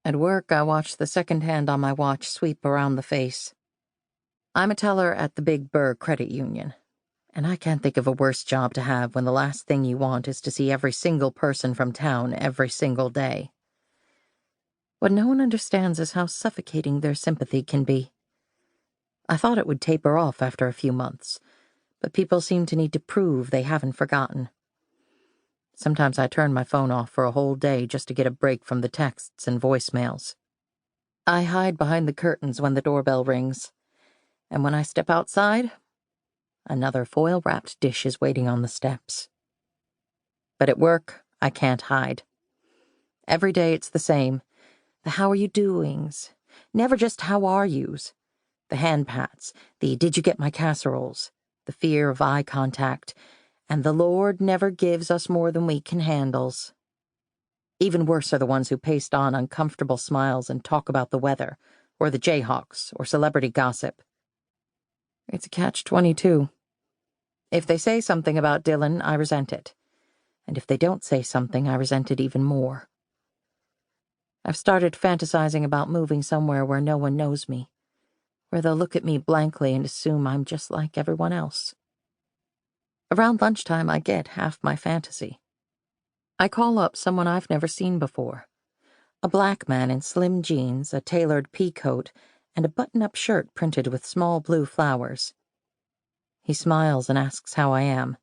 At work, I watch the second hand on my watch sweep around the face. I'm a teller at the Big Burr credit union, and I can't think of a worse job to have when the last thing you want is to see every single person from town every single day. What no one understands is how suffocating their sympathy can be. I thought it would taper off after a few months, but people seem to need to prove they haven't forgotten. Sometimes I turn my phone off for a whole day just to get a break from the texts and voicemails. I hide behind the curtains when the doorbell rings, and when I step outside, another foil-wrapped dish is waiting on the steps. But at work, I can't hide. Every day it's the same. The how are you doings. Never just how are yous. The hand pats, the did you get my casseroles, the fear of eye contact, and the Lord never gives us more than we can handles. Even worse are the ones who paste on uncomfortable smiles and talk about the weather, or the Jayhawks, or celebrity gossip. It's a catch-22. If they say something about Dylan, I resent it. And if they don't say something, I resent it even more. I've started fantasizing about moving somewhere where no one knows me, where they'll look at me blankly and assume I'm just like everyone else. Around lunchtime, I get half my fantasy. I call up someone I've never seen before. A black man in slim jeans, a tailored pea coat, and a button-up shirt printed with small blue flowers. He smiles and asks how I am.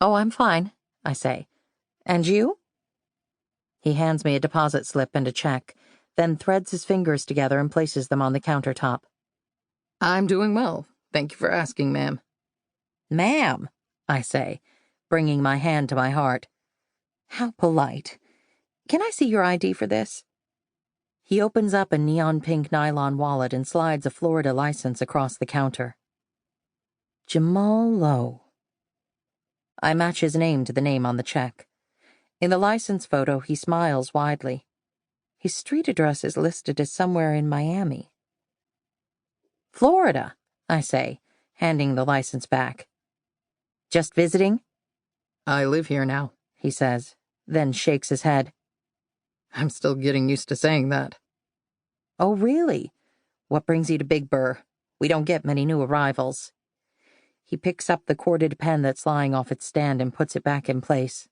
"Oh, I'm fine," I say. "And you?" He hands me a deposit slip and a check, then threads his fingers together and places them on the countertop. "I'm doing well. Thank you for asking, ma'am." "Ma'am," I say, bringing my hand to my heart. How polite. "Can I see your ID for this?" He opens up a neon-pink nylon wallet and slides a Florida license across the counter. Jamal Lowe. I match his name to the name on the check. In the license photo, he smiles widely. His street address is listed as somewhere in Miami. "Florida," I say, handing the license back. "Just visiting?" "I live here now," he says, then shakes his head. "I'm still getting used to saying that." "Oh, really? What brings you to Big Burr? We don't get many new arrivals." He picks up the corded pen that's lying off its stand and puts it back in place.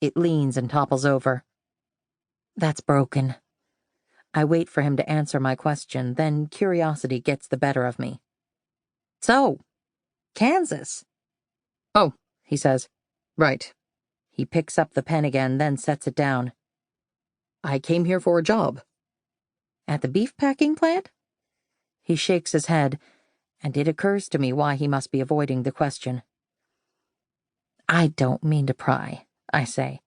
It leans and topples over. "That's broken." I wait for him to answer my question, then curiosity gets the better of me. "So, Kansas?" "Oh," he says. "Right." He picks up the pen again, then sets it down. "I came here for a job." "At the beef packing plant?" He shakes his head, and it occurs to me why he must be avoiding the question. "I don't mean to pry," I say.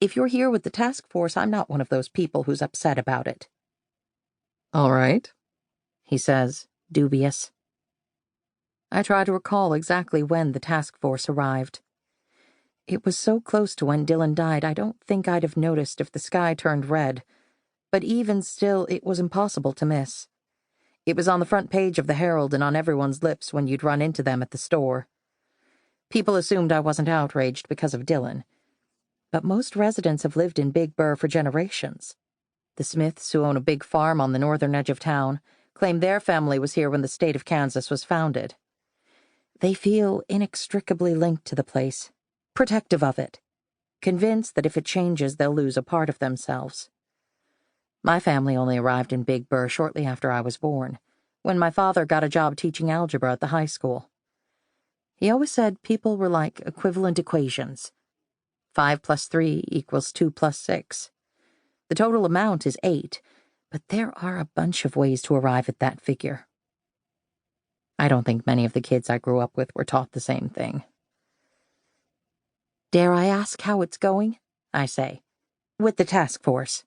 "If you're here with the task force, I'm not one of those people who's upset about it." "All right," he says, dubious. I try to recall exactly when the task force arrived. It was so close to when Dylan died, I don't think I'd have noticed if the sky turned red, but even still, it was impossible to miss. It was on the front page of the Herald and on everyone's lips when you'd run into them at the store. People assumed I wasn't outraged because of Dylan, but most residents have lived in Big Burr for generations. The Smiths, who own a big farm on the northern edge of town, claim their family was here when the state of Kansas was founded. They feel inextricably linked to the place, protective of it, convinced that if it changes, they'll lose a part of themselves. My family only arrived in Big Burr shortly after I was born, when my father got a job teaching algebra at the high school. He always said people were like equivalent equations. 5 + 3 = 2 + 6. The total amount is 8, but there are a bunch of ways to arrive at that figure. I don't think many of the kids I grew up with were taught the same thing. "Dare I ask how it's going?" I say. "With the task force."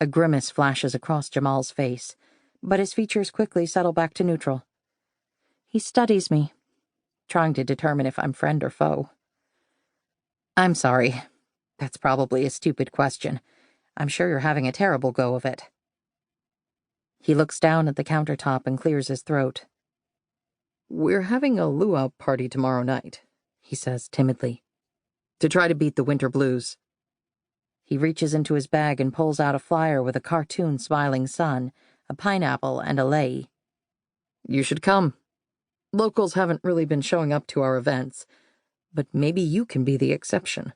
A grimace flashes across Jamal's face, but his features quickly settle back to neutral. He studies me, trying to determine if I'm friend or foe. "I'm sorry. That's probably a stupid question. I'm sure you're having a terrible go of it." He looks down at the countertop and clears his throat. "We're having a luau party tomorrow night," he says timidly, "to try to beat the winter blues." He reaches into his bag and pulls out a flyer with a cartoon smiling sun, a pineapple, and a lei. "You should come. Locals haven't really been showing up to our events, but maybe you can be the exception."